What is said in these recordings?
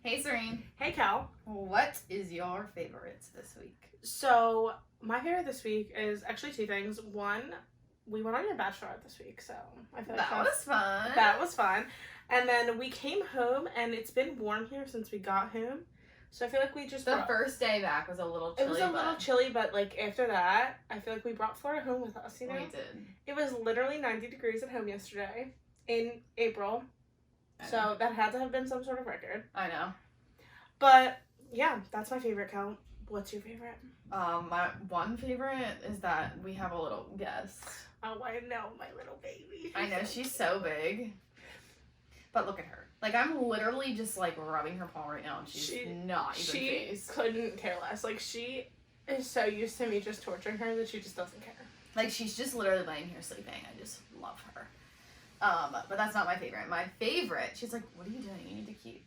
Hey, Serene. Hey, Kell. What is your favorites this week? So, my favorite this week is actually two things. One, we went on your bachelorette this week, so I feel like that was fun. That was fun. And then we came home, and it's been warm here since we got home. So I feel like we just first day back was a little chilly. It was a little chilly, but like after that, I feel like we brought Florida home with us, you know? We did. It was literally 90 degrees at home yesterday in April. So that had to have been some sort of record. I know. But yeah, that's my favorite, Cal. What's your favorite? My one favorite is that we have a little guest. Oh, I know, my little baby. I know, she's so big. But look at her. Like, I'm literally just, like, rubbing her paw right now, and she's not even phased. She couldn't care less. Like, she is so used to me just torturing her that she just doesn't care. Like, she's just literally laying here sleeping. I just love her. But that's not my favorite. My favorite, she's like, what are you doing? You need to keep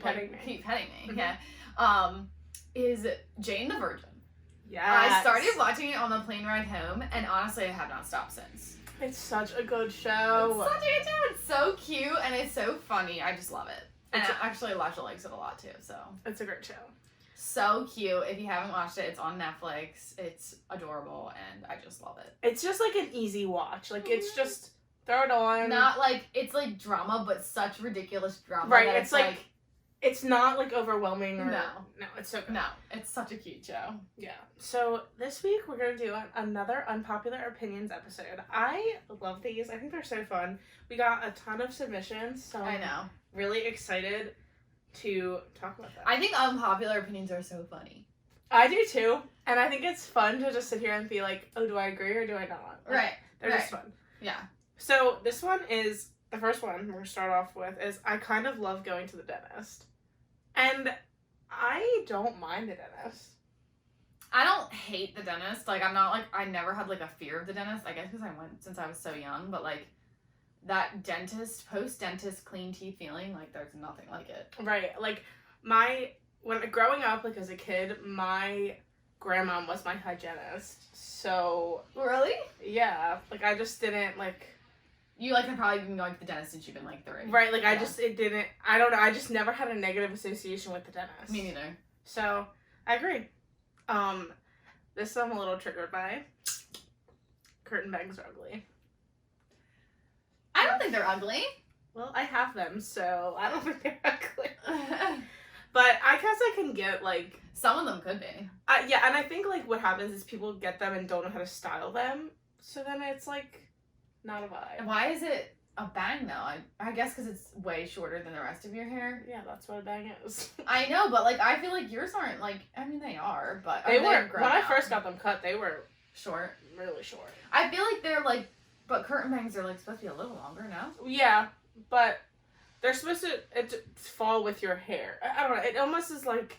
petting me. Keep petting me, yeah. Is Jane the Virgin. Yes. I started watching it on the plane ride home, and honestly, I have not stopped since. It's such a good show. It's such a good show. It's so cute, and it's so funny. I just love it. And actually, Elijah likes it a lot, too, so. It's a great show. So cute. If you haven't watched it, it's on Netflix. It's adorable, and I just love it. It's just, like, an easy watch. Like, it's just, throw it on. Not, like, it's, like, drama, but such ridiculous drama. Right, it's, like, it's not, like, overwhelming or... No, it's so good. No, it's such a cute show. Yeah. So, this week, we're going to do another Unpopular Opinions episode. I love these. I think they're so fun. We got a ton of submissions, so I know. I'm really excited to talk about that. I think Unpopular Opinions are so funny. I do, too. And I think it's fun to just sit here and be like, oh, do I agree or do I not? Like, Right. They're just fun. Yeah. So, this one is... The first one we're going to start off with is I kind of love going to the dentist. And I don't mind the dentist. I don't hate the dentist. Like, I'm not, like, I never had, like, a fear of the dentist. I guess because I went since I was so young. But, like, that dentist, post-dentist clean teeth feeling, like, there's nothing like it. Right. Like, when growing up, like, as a kid, my grandma was my hygienist. So. Really? Yeah. Like, I just didn't, like. You, like, have probably been going to the dentist since you've been, like, 3. Right, like, I don't know, I just never had a negative association with the dentist. Me neither. So, I agree. This I'm a little triggered by. Curtain bangs are ugly. I don't think they're ugly. Well, I have them, so I don't think they're ugly. But I guess I can get, like... Some of them could be. Yeah, and I think, like, what happens is people get them and don't know how to style them, so then it's, like... Not a vibe. Why is it a bang, though? I guess because it's way shorter than the rest of your hair. Yeah, that's what a bang is. I know, but, like, I feel like yours aren't, like... I mean, they are, but... They were... When I first got them cut, they were... Short. Really short. I feel like they're, like... But curtain bangs are, like, supposed to be a little longer now. Yeah, but they're supposed to fall with your hair. I don't know. It almost is, like...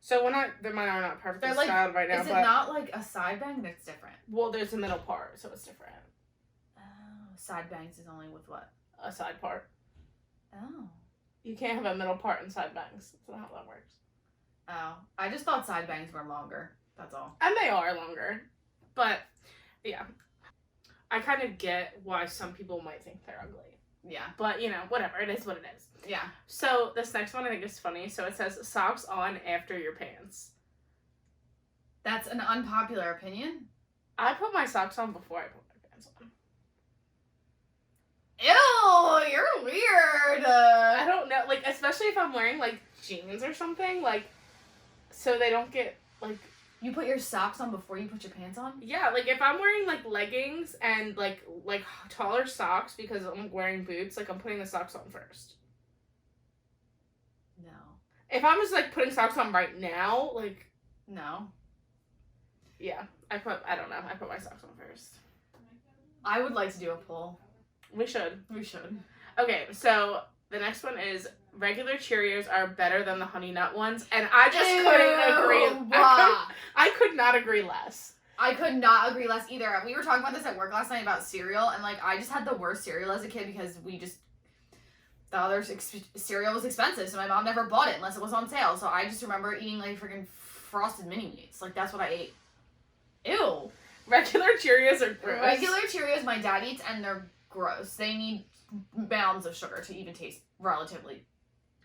So when mine are not perfectly styled right now, is it not, like, a side bang that's different? Well, there's a middle part, so it's different. Side bangs is only with what? A side part. Oh. You can't have a middle part in side bangs. That's not how that works. Oh. I just thought side bangs were longer. That's all. And they are longer. But, yeah. I kind of get why some people might think they're ugly. Yeah. But, you know, whatever. It is what it is. Yeah. So, this next one I think is funny. So, it says, socks on after your pants. That's an unpopular opinion? I put my socks on before I put my pants on. Ew, you're weird. I don't know, like, especially if I'm wearing, like, jeans or something, like, so they don't get, like... You put your socks on before you put your pants on? Yeah, like, if I'm wearing, like, leggings and, like, taller socks because I'm wearing boots, like, I'm putting the socks on first. No. If I'm just, like, putting socks on right now, like... No. Yeah, I put my socks on first. I would like to do a poll. We should. We should. Okay, so the next one is regular Cheerios are better than the Honey Nut ones, and I just couldn't agree. I could not agree less. I could not agree less either. We were talking about this at work last night about cereal, and, like, I just had the worst cereal as a kid because the other cereal was expensive, so my mom never bought it unless it was on sale. So I just remember eating, like, freaking Frosted Mini-Wheats. Like, that's what I ate. Ew. Regular Cheerios are gross. Regular Cheerios my dad eats, and they're gross. They need mounds of sugar to even taste relatively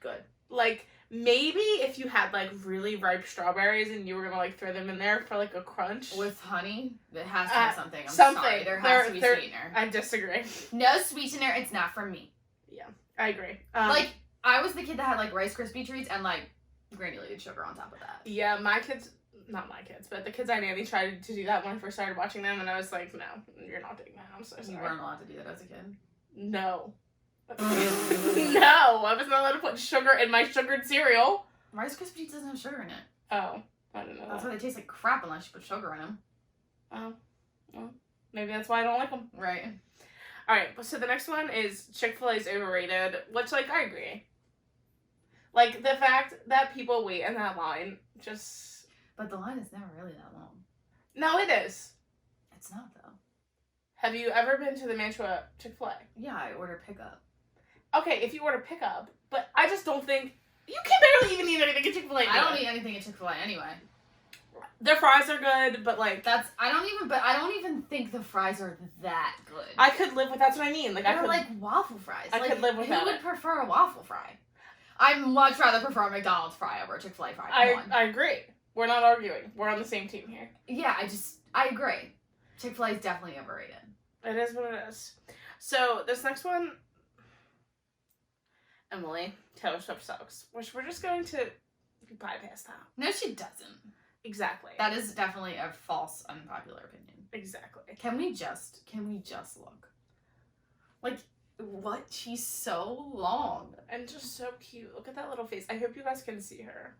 good. Like, Maybe if you had, like, really ripe strawberries and you were gonna, like, throw them in there for, like, a crunch. With honey? It has to be something. I'm something. sorry. There has to be sweetener. I disagree. No sweetener, it's not for me. Yeah, I agree. Like, I was the kid that had, like, Rice Krispie treats and, like, granulated sugar on top of that. Yeah, my kids, not my kids, but the kids I nanny tried to do that when I first started watching them, and I was like, no, you're not doing that. I'm so sorry. You weren't allowed to do that as a kid? No. No, I was not allowed to put sugar in my sugared cereal. Rice Krispie treats doesn't have sugar in it. Oh, I didn't know That's that. why they taste like crap unless you put sugar in them. Oh, well, maybe that's why I don't like them. Right. Alright, so the next one is Chick-fil-A is overrated, which, like, I agree. Like, the fact that people wait in that line just... But the line is never really that long. No, it is. It's not, though. Have you ever been to the Mantua Chick-fil-A? Yeah, I order pickup. Okay, if you order pickup, but I just don't think... You can barely even eat anything at Chick-fil-A. I don't eat anything at Chick-fil-A anyway. Their fries are good, but, like... I don't even think the fries are that good. I could live with... That's what I mean. Like, They're like waffle fries. I could live without Who would prefer a waffle fry? I'd much rather prefer a McDonald's fry over a Chick-fil-A fry. Come on. I agree. We're not arguing. We're on the same team here. Yeah, I agree. Chick-fil-A is definitely overrated. It is what it is. So, this next one... Emily, Taylor Swift sucks. Which we're just going to bypass that. No, she doesn't. Exactly. That is definitely a false, unpopular opinion. Exactly. Can we just look? Like, what? She's so long. And just so cute. Look at that little face. I hope you guys can see her.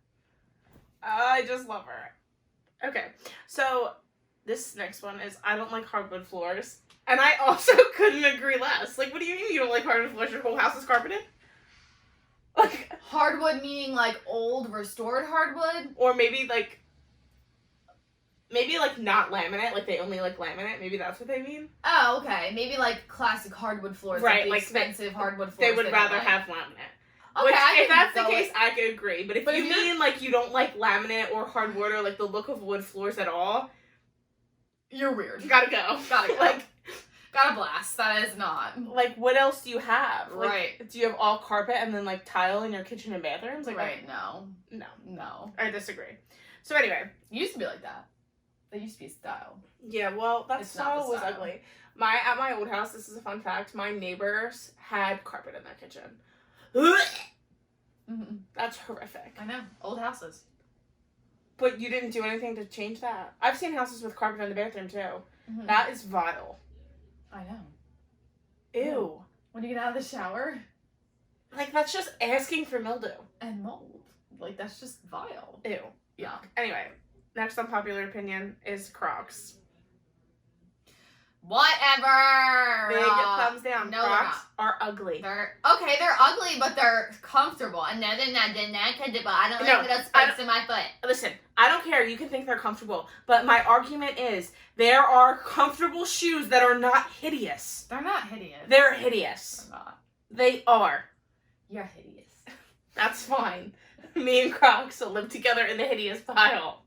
I just love her. Okay. So, this next one is I don't like hardwood floors. And I also couldn't agree less. Like, what do you mean you don't like hardwood floors? Your whole house is carpeted? Like, hardwood meaning like old restored hardwood? Or maybe like not laminate, like they only like laminate. Maybe that's what they mean. Oh, okay. Maybe like classic hardwood floors, right? Like the expensive hardwood floors. They would rather have laminate. Okay, which, if that's the case, I could agree. But if you if mean like you don't like laminate or hardwood or like the look of wood floors at all, you're weird. You gotta go. Gotta go. Like, gotta blast. That is not. Like, what else do you have? Like, right. Do you have all carpet and then like tile in your kitchen and bathrooms? Like, right. No. No. I disagree. So anyway, it used to be like that. That used to be a style. Yeah, well, that style was ugly. At my old house, this is a fun fact, my neighbors had carpet in their kitchen. Mm-hmm. That's horrific. I know. Old houses. But you didn't do anything to change that. I've seen houses with carpet in the bathroom, too. Mm-hmm. That is vile. I know. Ew. When you get out of the shower? Like, that's just asking for mildew. And mold. Like, that's just vile. Ew. Yeah. Anyway, next unpopular opinion is Crocs. Whatever. Big thumbs down. No, Crocs are ugly. They're ugly, but they're comfortable. And no, they're not comfortable. I don't like those spikes in my foot. Listen, I don't care. You can think they're comfortable. But my argument is there are comfortable shoes that are not hideous. They're not hideous. They're hideous. They're not. They are. You're hideous. That's fine. Me and Crocs will live together in the hideous pile.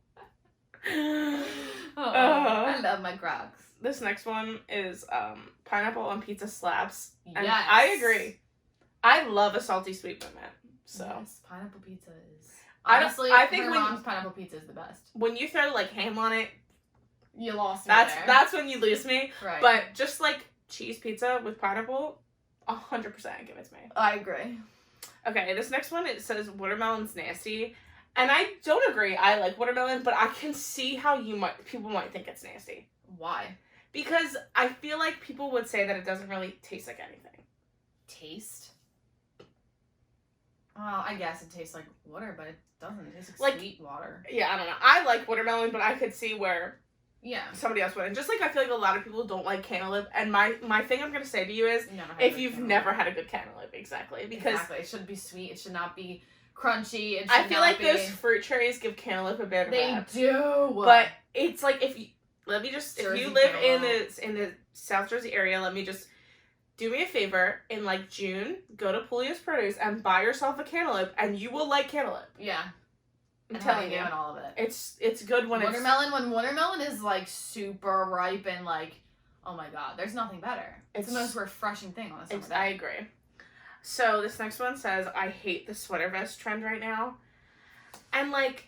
I love my Crocs. This next one is pineapple on pizza slaps. And yes. I agree. I love a salty sweet moment. So yes, pineapple pizza is honestly I think my mom's pineapple pizza is the best. When you throw like ham on it, you lost me there. That's when you lose me. Right. But just like cheese pizza with pineapple, 100% give it to me. I agree. Okay, this next one, it says watermelon's nasty. And I don't agree. I like watermelon, but I can see how people might think it's nasty. Why? Because I feel like people would say that it doesn't really taste like anything. Taste? Well, I guess it tastes like water, but it doesn't. It tastes like sweet water. Yeah, I don't know. I like watermelon, but I could see where somebody else would. And just like I feel like a lot of people don't like cantaloupe. And my thing I'm going to say to you is, if you've never had a good cantaloupe, exactly. Because it should be sweet. It should not be crunchy. I feel like those fruit trays give cantaloupe a bad rap. They do. But it's like if you live cantaloupe. in the South Jersey area, let me just do me a favor. In like June, go to Pulio's Produce and buy yourself a cantaloupe, and you will like cantaloupe. Yeah. I'm telling you, all of it. It's good when when watermelon is like super ripe and like, oh my god, there's nothing better. It's the most refreshing thing on a summer day. I agree. So this next one says, I hate the sweater vest trend right now. And, like,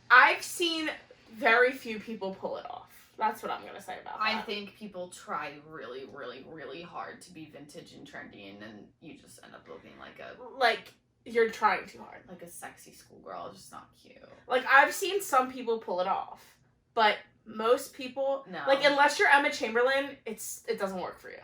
I've seen very few people pull it off. That's what I'm going to say about that. I think people try really, really, really hard to be vintage and trendy, and then you just end up looking like, you're trying too hard. like a sexy schoolgirl. It's just not cute. Like, I've seen some people pull it off, but most people, No. like, unless you're Emma Chamberlain, it doesn't work for you.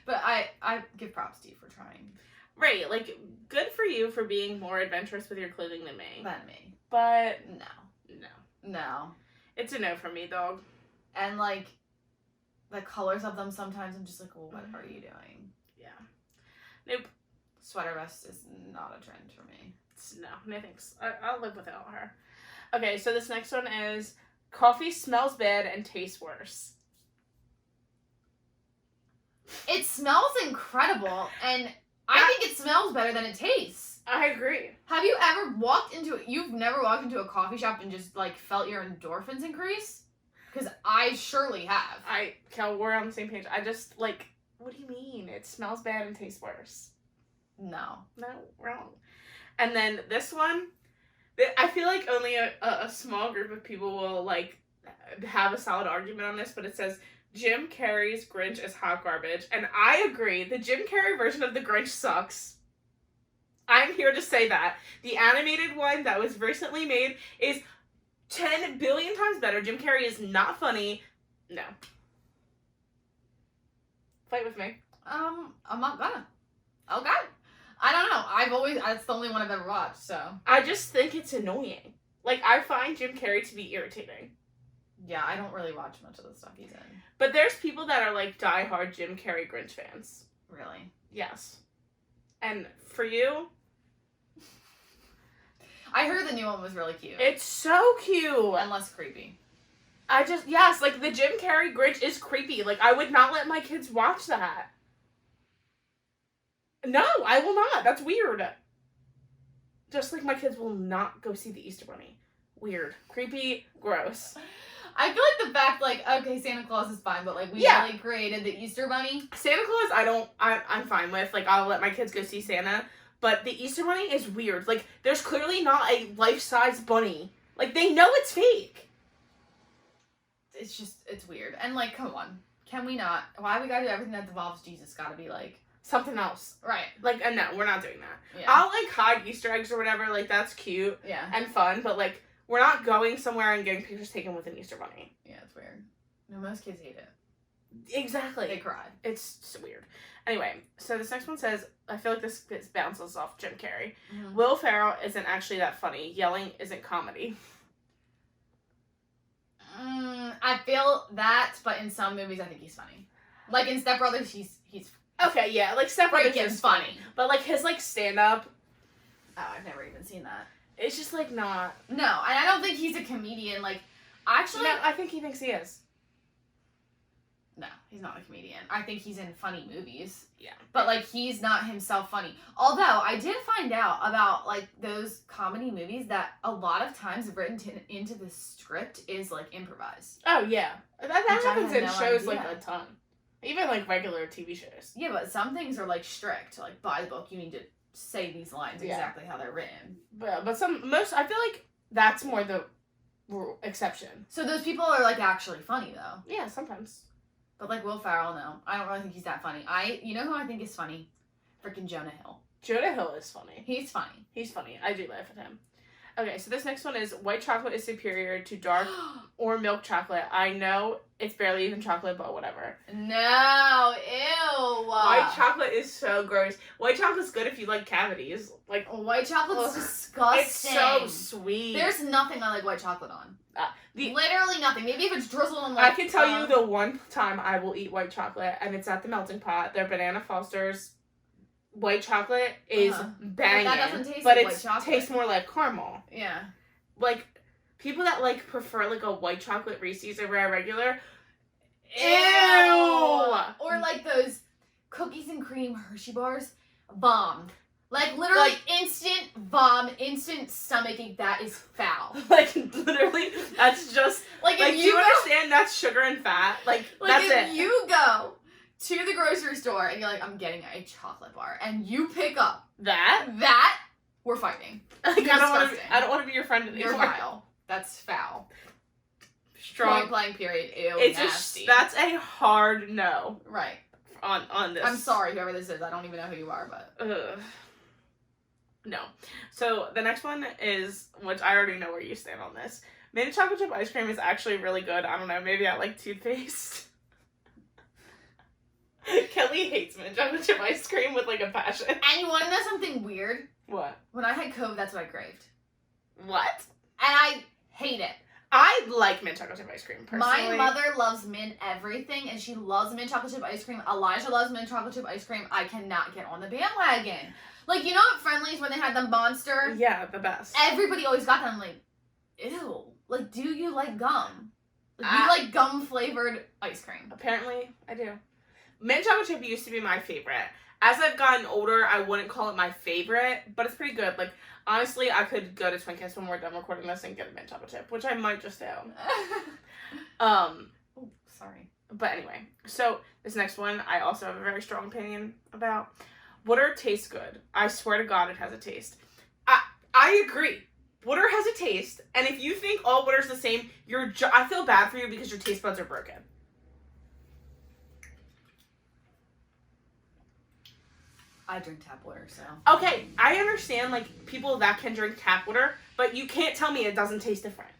But I give props to you for trying. Right, like, good for you for being more adventurous with your clothing than me. Than me. But, No. no. No. It's a no for me, dog. And, like, the colors of them sometimes I'm just like, well, what are you doing? Yeah. Nope. Sweater vest is not a trend for me. No thanks. I'll live without her. Okay, so this next one is, coffee smells bad and tastes worse. It smells incredible, and I think it smells better than it tastes. I agree. Have you ever you've never walked into a coffee shop and just, like, felt your endorphins increase? Because I surely have. Kel, we're on the same page. I just, like, what do you mean? It smells bad and tastes worse. No. No, wrong. And then this one, I feel like only a small group of people will, like, have a solid argument on this, but it says, Jim Carrey's Grinch is hot garbage. And I agree. The Jim Carrey version of the Grinch sucks. I'm here to say that. The animated one that was recently made is 10 billion times better. Jim Carrey is not funny. No. Fight with me. I'm not gonna. Okay. I don't know. That's the only one I've ever watched, so. I just think it's annoying. Like, I find Jim Carrey to be irritating. Yeah, I don't really watch much of the stuff he's in. But there's people that are, like, diehard Jim Carrey Grinch fans. Really? Yes. And for you, I heard the new one was really cute. it's so cute. And less creepy. Yes, like, the Jim Carrey Grinch is creepy. Like, I would not let my kids watch that. No, I will not. That's weird. Just like my kids will not go see the Easter Bunny. Weird. Creepy. Gross. I feel like the fact, like, okay, Santa Claus is fine, but, like, we really created the Easter Bunny. Santa Claus, I'm fine with. Like, I'll let my kids go see Santa. But the Easter Bunny is weird. Like, there's clearly not a life-size bunny. Like, they know it's fake. It's weird. And, like, come on. Can we not? Why we gotta do everything that involves Jesus gotta be, like... Something else. Right. Like, no, we're not doing that. Yeah. I'll, like, hide Easter eggs or whatever. Like, that's cute. Yeah. And fun. But, like, we're not going somewhere and getting pictures taken with an Easter Bunny. Yeah, it's weird. No, most kids hate it. Exactly. They cry. It's so weird. Anyway, so this next one says, I feel like this bounces off Jim Carrey. Mm-hmm. Will Ferrell isn't actually that funny. Yelling isn't comedy. I feel that, but in some movies I think he's funny. Like in Step Brothers, he's Okay, yeah, like Step Brothers is funny. But like his like stand-up, oh, I've never even seen that. it's just like not. No, and I don't think he's a comedian. Like, actually, No, I think he thinks he is. no, he's not a comedian. I think he's in funny movies. Yeah. But, like, he's not himself funny. Although, I did find out about, like, those comedy movies that a lot of times written into the script is, like, improvised. Oh, yeah. That happens in no shows, idea. like, a ton. Even, like, regular TV shows. Yeah, but some things are, like, strict. Like, by the book, you need to say these lines Yeah. exactly how they're written. But I feel like that's more the exception. So those people are, like, actually funny, though. Yeah, sometimes. But, like, Will Ferrell, no. I don't really think he's that funny. You know who I think is funny? Freaking Jonah Hill. Jonah Hill is funny. He's funny. He's funny. I do laugh at him. Okay, so this next one is white chocolate is superior to dark or milk chocolate. I know it's barely even chocolate, but whatever. No, ew. White chocolate is so gross. White chocolate's good if you like cavities. Like, White chocolate's disgusting. it's so sweet. There's nothing I like white chocolate on. The Literally nothing. Maybe if it's drizzled on like... I can tell you the one time I will eat white chocolate, and it's at the Melting Pot. Their Banana Foster's white chocolate is banging. But that doesn't taste but like white it chocolate. tastes more like caramel. Yeah. Like, people that, like, prefer, like, a white chocolate Reese's over a regular... Ew! Or, like, those cookies and cream Hershey bars. Bomb. Like, literally instant vom, instant stomachache. That is foul. Like, literally, that's just... Like, Like, if do you go, understand that's sugar and fat? Like that's if it. you go to the grocery store and you're like, I'm getting a chocolate bar, and you pick up that, we're fighting. like, I don't want to be your friend anymore. You're vile. That's foul. Strong. Point blank period. Ew, It's nasty. that's a hard no. Right. On this. I'm sorry, whoever this is. I don't even know who you are, but. No. So the next one is, which I already know where you stand on this. Mint chocolate chip ice cream is actually really good. I don't know, maybe I like toothpaste. Kelly hates mint chocolate chip ice cream with like a passion. And you want to know something weird? What? When I had COVID, that's what I craved. What? And I hate it. I like mint chocolate chip ice cream, personally. My mother loves mint everything, and she loves mint chocolate chip ice cream. Elijah loves mint chocolate chip ice cream. I cannot get on the bandwagon. Like, you know at Friendly's when they had the Monster? Yeah, the best. Everybody always got them. Like, ew. Like, do you like gum? Like, you like gum-flavored ice cream. Apparently, I do. Mint chocolate chip used to be my favorite. As I've gotten older, I wouldn't call it my favorite, but it's pretty good. Like, honestly, I could go to Twinkies when we're done recording this and get a mint chocolate chip, which I might just do. Oh, sorry. But anyway, so this next one, I also have a very strong opinion about. Water tastes good. I swear to God, it has a taste. I agree. Water has a taste, and if you think all water's the same, I feel bad for you because your taste buds are broken. I drink tap water, so. Okay, I understand, like, people that can drink tap water, but you can't tell me it doesn't taste different.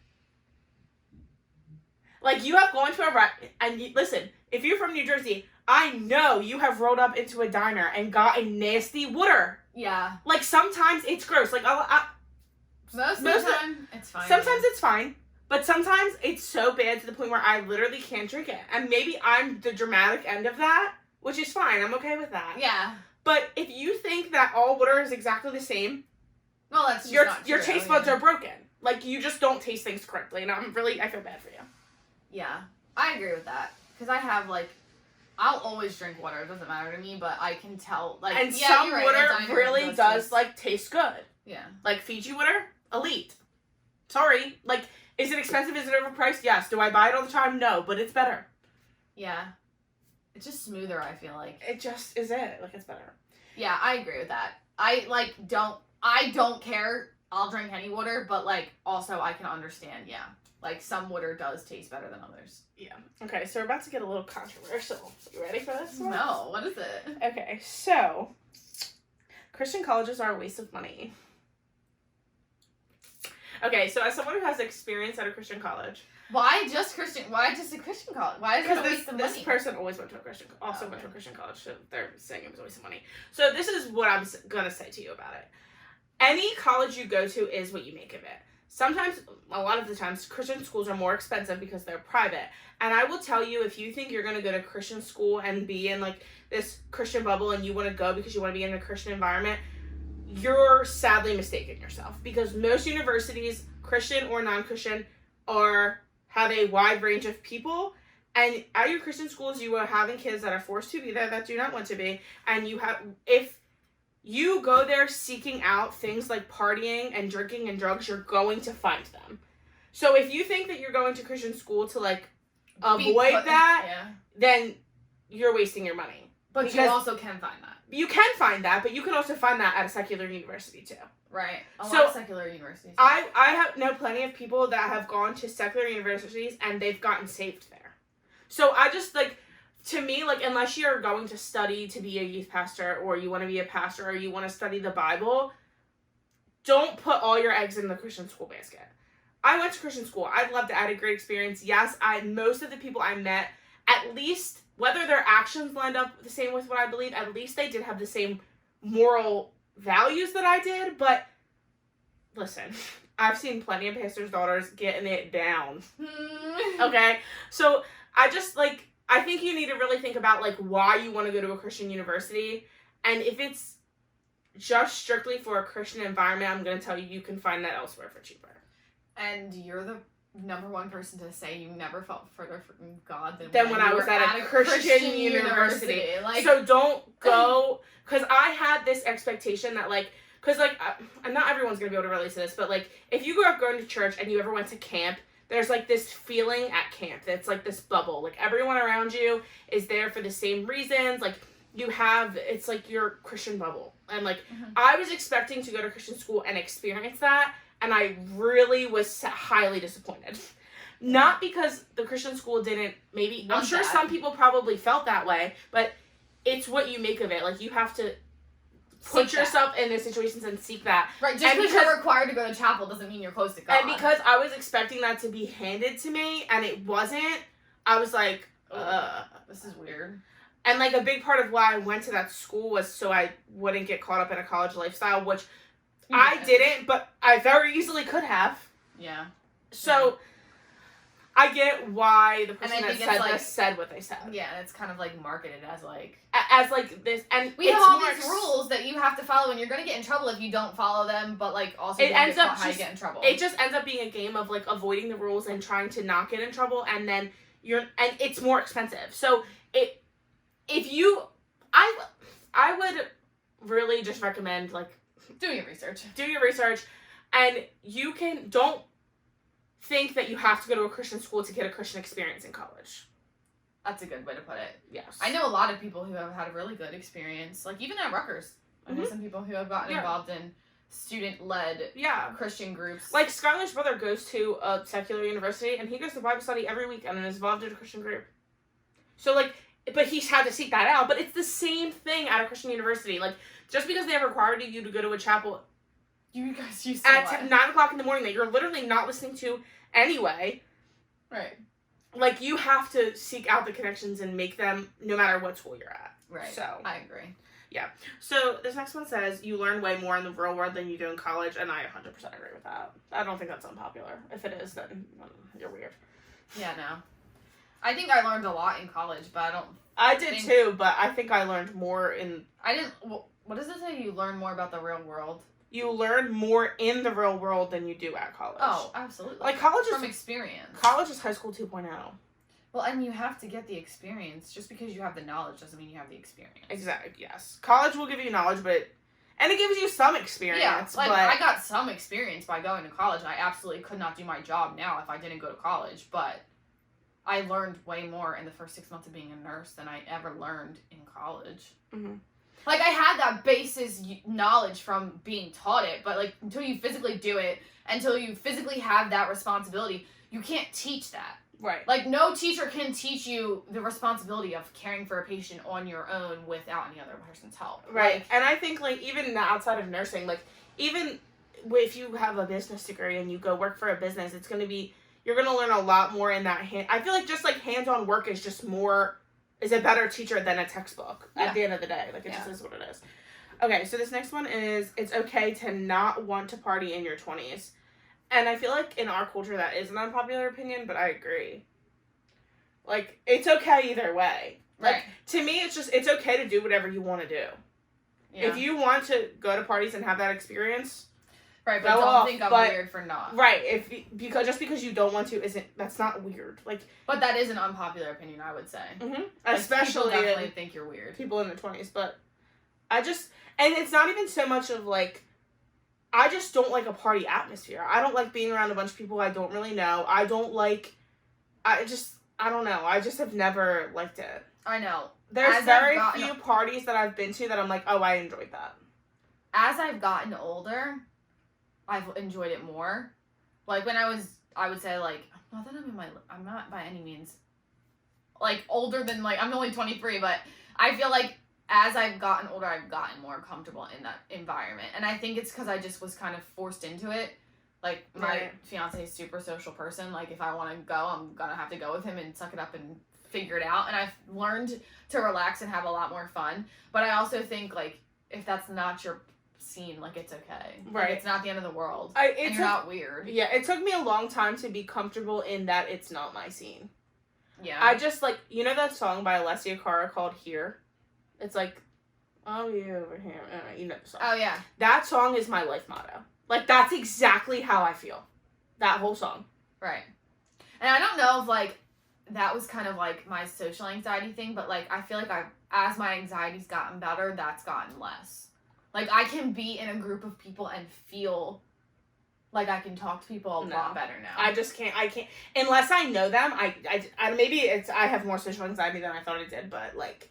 Like, you have gone to listen, if you're from New Jersey, I know you have rolled up into a diner and got a nasty water. Yeah. Like, sometimes it's gross. Like, most of the time, it's fine. Sometimes it's fine, but sometimes it's so bad to the point where I literally can't drink it. And maybe I'm the dramatic end of that, which is fine. I'm okay with that. Yeah. But if you think that all water is exactly the same, well, that's just not true. Your taste buds are broken. Like, you just don't taste things correctly, and I feel bad for you. Yeah, I agree with that. Because I have, like, I'll always drink water. It doesn't matter to me, but I can tell, like, and yeah, some you're right, water really does, like, taste good. Yeah. Like, Fiji water, elite. Sorry. Like, is it expensive? Is it overpriced? Yes. Do I buy it all the time? No, but it's better. Yeah. It's just smoother, I feel like. It just is it. Like, it's better. Yeah, I agree with that. I don't care. I'll drink any water, but, like, also I can understand, yeah. Like, some water does taste better than others. Yeah. Okay, so we're about to get a little controversial. You ready for this one? No, what is it? Okay, so Christian colleges are a waste of money. Okay, so as someone who has experience at a Christian college. Why just a Christian college? Why is it a waste of money? This person always went to a Christian college, so they're saying it was a waste of money. So this is what I'm gonna say to you about it. Any college you go to is what you make of it. Sometimes, a lot of the times, Christian schools are more expensive because they're private. And I will tell you, if you think you're going to go to Christian school and be in, like, this Christian bubble and you want to go because you want to be in a Christian environment, you're sadly mistaken yourself. Because most universities, Christian or non-Christian, have a wide range of people. And at your Christian schools, you are having kids that are forced to be there that do not want to be. And if you go there seeking out things like partying and drinking and drugs, you're going to find them. So if you think that you're going to Christian school to, like, avoid that, then you're wasting your money. But because you also can find that. You can find that, but you can also find that at a secular university, too. Right. A lot of secular universities. I have know plenty of people that have gone to secular universities and they've gotten saved there. So I just, like, to me, like, unless you're going to study to be a youth pastor or you want to be a pastor or you want to study the Bible, don't put all your eggs in the Christian school basket. I went to Christian school. I loved it. I had a great experience. Yes, most of the people I met, at least, whether their actions lined up the same with what I believe, at least they did have the same moral values that I did. But listen, I've seen plenty of pastors' daughters getting it down. Okay? So I just, like, I think you need to really think about, like, why you want to go to a Christian university. And if it's just strictly for a Christian environment, I'm going to tell you, you can find that elsewhere for cheaper. And you're the number one person to say you never felt further from God than when I was at a Christian university. Like, so don't go, because I had this expectation that, like, because, like, not everyone's going to be able to relate to this, but, like, if you grew up going to church and you ever went to camp, there's like this feeling at camp that's like this bubble. Like everyone around you is there for the same reasons. Like it's like your Christian bubble. And like I was expecting to go to Christian school and experience that, and I really was highly disappointed. Not because the Christian school didn't, maybe, I'm sure some people probably felt that way, but it's what you make of it. Like, you have to put yourself in those situations and seek that. Right, just because you're required to go to chapel doesn't mean you're close to God. And because I was expecting that to be handed to me, and it wasn't, I was like, this is weird. And, like, a big part of why I went to that school was so I wouldn't get caught up in a college lifestyle, which I didn't, but I very easily could have. Yeah. So... I get why the person that said this said what they said. Yeah, and it's kind of like marketed as like this, and we have all these rules that you have to follow, and you're gonna get in trouble if you don't follow them. But like also, it ends up how you get in trouble. It just ends up being a game of like avoiding the rules and trying to not get in trouble, and then it's more expensive. So I would really just recommend like do your research, and don't think that you have to go to a Christian school to get a Christian experience in college. That's a good way to put it. Yes. I know a lot of people who have had a really good experience, like even at Rutgers. I know some people who have gotten involved in student-led Christian groups. Like Skylar's brother goes to a secular university, and he goes to Bible study every week and is involved in a Christian group. So like, but he's had to seek that out. But it's the same thing at a Christian university. Like, just because they have required you to go to a chapel you guys used to at 9 o'clock in the morning that you're literally not listening to anyway. Right. Like, you have to seek out the connections and make them no matter what school you're at. Right. So I agree. Yeah. So this next one says you learn way more in the real world than you do in college, and I 100% agree with that. I don't think that's unpopular. If it is, then you're weird. Yeah, no. I think I learned a lot in college, but I did too, but I think I learned more in... What does it say? You learn more about the real world? You learn more in the real world than you do at college. Oh, absolutely. Like, college is... From experience. College is high school 2.0. Well, and you have to get the experience. Just because you have the knowledge doesn't mean you have the experience. Exactly, yes. College will give you knowledge, and it gives you some experience. Yeah, like, I got some experience by going to college. I absolutely could not do my job now if I didn't go to college, but I learned way more in the first 6 months of being a nurse than I ever learned in college. Mm-hmm. Like, I had that basis knowledge from being taught it, but, like, until you physically do it, until you physically have that responsibility, you can't teach that. Right. Like, no teacher can teach you the responsibility of caring for a patient on your own without any other person's help. Right. Like, and I think, like, even outside of nursing, like, even if you have a business degree and you go work for a business, it's going to be, you're going to learn a lot more in that I feel like just, like, hands-on work is just more... is a better teacher than a textbook at the end of the day. Like, it just is what it is. Okay, so this next one is, it's okay to not want to party in your 20s. And I feel like in our culture that is an unpopular opinion, but I agree. Like, it's okay either way. Like, right. To me, it's okay to do whatever you want to do. Yeah. If you want to go to parties and have that experience... Right, but don't think I'm weird for not. Right, because you don't want to that's not weird. Like, but that is an unpopular opinion, I would say. Mm-hmm. Like, especially people definitely think you're weird. People in their 20s, but and it's not even so much of like, I just don't like a party atmosphere. I don't like being around a bunch of people I don't really know. I don't know. I just have never liked it. I know. There's very few parties that I've been to that I'm like, oh, I enjoyed that. As I've gotten older, I've enjoyed it more. Like, when I would say, like, not that I'm not by any means, like, older than, like, I'm only 23, but I feel like as I've gotten older, I've gotten more comfortable in that environment. And I think it's because I just was kind of forced into it. Like, my fiance is a super social person. Like, if I want to go, I'm going to have to go with him and suck it up and figure it out. And I've learned to relax and have a lot more fun. But I also think, like, if that's not your scene, like, it's okay. Right. Like, it's not the end of the world. And you're not weird. Yeah, it took me a long time to be comfortable in that it's not my scene. Yeah. I just, like, you know that song by Alessia Cara called Here? It's like, oh, you over here. You know the song. Oh, yeah. That song is my life motto. Like, that's exactly how I feel. That whole song. Right. And I don't know if, like, that was kind of, like, my social anxiety thing, but, like, I feel like as my anxiety's gotten better, that's gotten less. Like, I can be in a group of people and feel Like, I can talk to people a No. lot better now. I can't, unless I know them, I maybe it's, I have more social anxiety than I thought I did, but, like,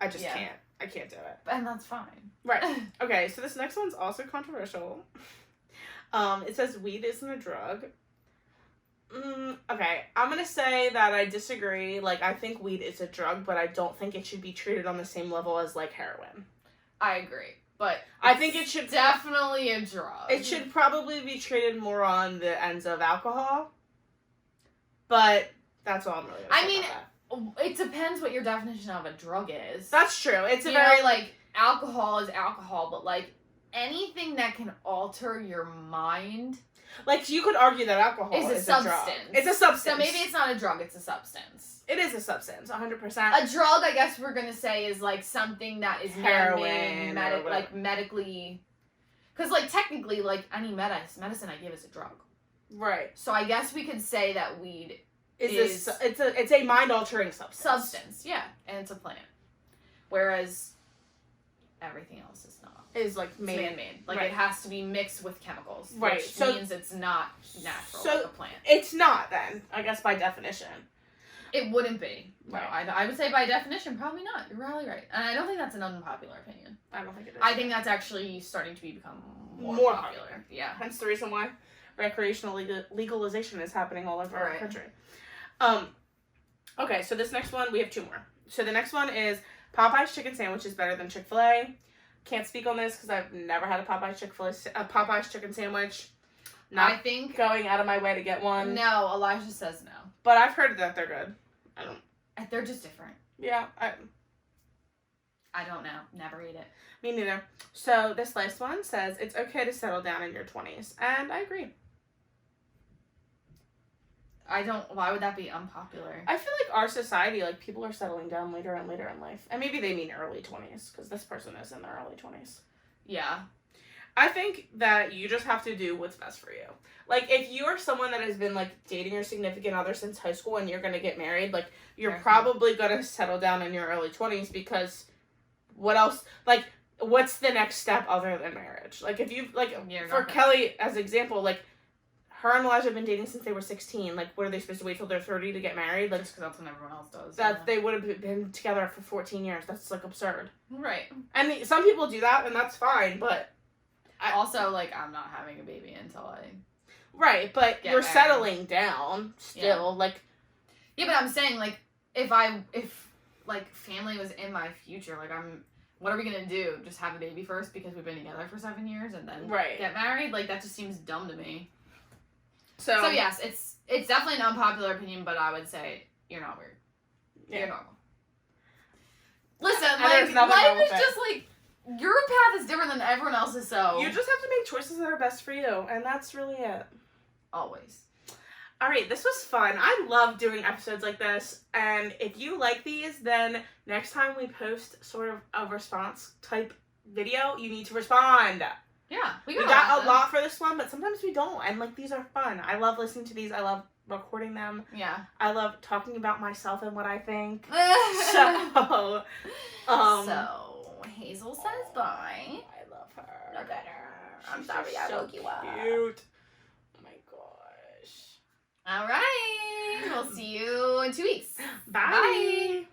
I just can't. I can't do it. And that's fine. Right. Okay, so this next one's also controversial. It says weed isn't a drug. Okay, I'm gonna say that I disagree. Like, I think weed is a drug, but I don't think it should be treated on the same level as, like, heroin. I agree. But I think it should definitely a drug. It should probably be treated more on the ends of alcohol. But that's all I'm really gonna say about that. It depends what your definition of a drug is. That's true. It's like, alcohol is alcohol, but, like, anything that can alter your mind. Like, you could argue that alcohol is a drug. It's a substance. So maybe it's not a drug, it's a substance. It is a substance, 100%. A drug, I guess we're gonna say, is, like, something that is heroin, like, medically. Because, like, technically, like, any medicine I give is a drug. Right. So I guess we could say that weed it's a mind-altering substance. Substance, yeah. And it's a plant. Whereas everything else is not. Is, like, man-made. Like, right. It has to be mixed with chemicals. Right. Which means it's not natural like a plant. It's not, then, I guess, by definition. It wouldn't be. Right. No, I would say by definition, probably not. You're probably right. And I don't think that's an unpopular opinion. I don't think it is. I think that's actually starting to become more popular. Yeah. Hence the reason why recreational legalization is happening all over our country. Okay, so this next one, we have two more. So the next one is Popeye's chicken sandwich is better than Chick-fil-A. Can't speak on this because I've never had a Popeye's chicken sandwich. I think going out of my way to get one. No, Elijah says no. But I've heard that they're good. They're just different. Yeah, I don't know. Never eat it. Me neither. So this last one says it's okay to settle down in your 20s, and I agree. Why would that be unpopular? I feel like our society, like, people are settling down later and later in life. And maybe they mean early 20s, because this person is in their early 20s. Yeah. I think that you just have to do what's best for you. Like, if you are someone that has been, like, dating your significant other since high school and you're going to get married, like, you're probably going to settle down in your early 20s because what else? Like, what's the next step other than marriage? Like, if you, like, for Kelly, as example, like, her and Elijah have been dating since they were 16. Like, what are they supposed to wait till they're 30 to get married? Like, just because that's when everyone else does. They would have been together for 14 years. That's, like, absurd. Right. And some people do that, and that's fine, but... Also, like, I'm not having a baby until I... Right, but you're settling down still, like... Yeah, but I'm saying, like, if like, family was in my future, like, what are we gonna do? Just have a baby first because we've been together for 7 years and then get married? Like, that just seems dumb to me. So yes, it's definitely an unpopular opinion, but I would say you're not weird. Yeah. You're normal. Listen, like, life is just, like, your path is different than everyone else's, so... You just have to make choices that are best for you, and that's really it. Always. Alright, this was fun. I love doing episodes like this, and if you like these, then next time we post sort of a response type video, you need to respond. Yeah, we got a lot for this one, but sometimes we don't, and, like, these are fun. I love listening to these. I love recording them. Yeah. I love talking about myself and what I think. So, Hazel says bye. I love her. Look at her. I'm sorry I woke you up. Cute. Oh my gosh. All right. We'll see you in 2 weeks. Bye. Bye.